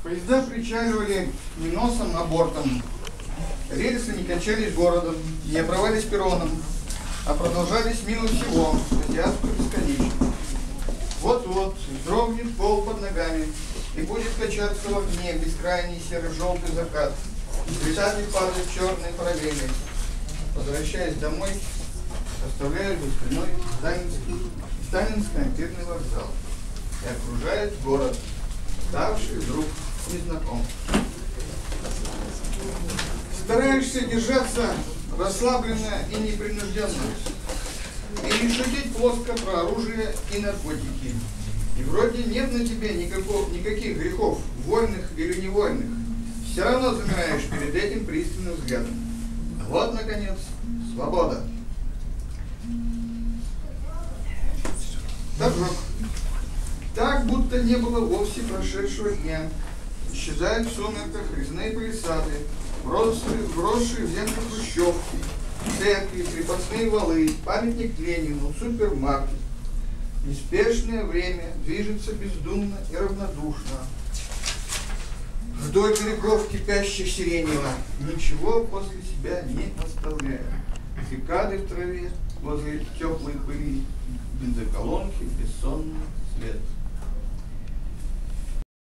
Поезда причаливали не носом, а бортом. Рельсы не кончались городом, не обрывались перроном, а продолжались мимо всего, азиатскую бесконечность. Вот-вот дрогнет пол под ногами, и будет качаться в огне бескрайний серо-желтый закат, летать и падать черные параллели. Возвращаясь домой, оставляю за спиной Сталинский ампирный вокзал и окружает город, ставший вдруг незнаком. Стараешься держаться расслабленно и непринужденно, и не шутить плоско про оружие и наркотики. И вроде нет на тебе никаких грехов, вольных или невольных. Все равно замираешь перед этим пристальным взглядом. Вот, наконец, свобода. Торжок. Так, будто не было вовсе прошедшего дня. Исчезают в сумерках резные палисады, вросшие в землю хрущевки, церкви, крепостные валы, памятник Ленину, супермаркет. Неспешное время движется бездумно и равнодушно. Вдоль берегов кипящих сиренева, ничего после себя не оставляя. Цикады в траве возле теплой пыли, бензоколонки, бессонный след.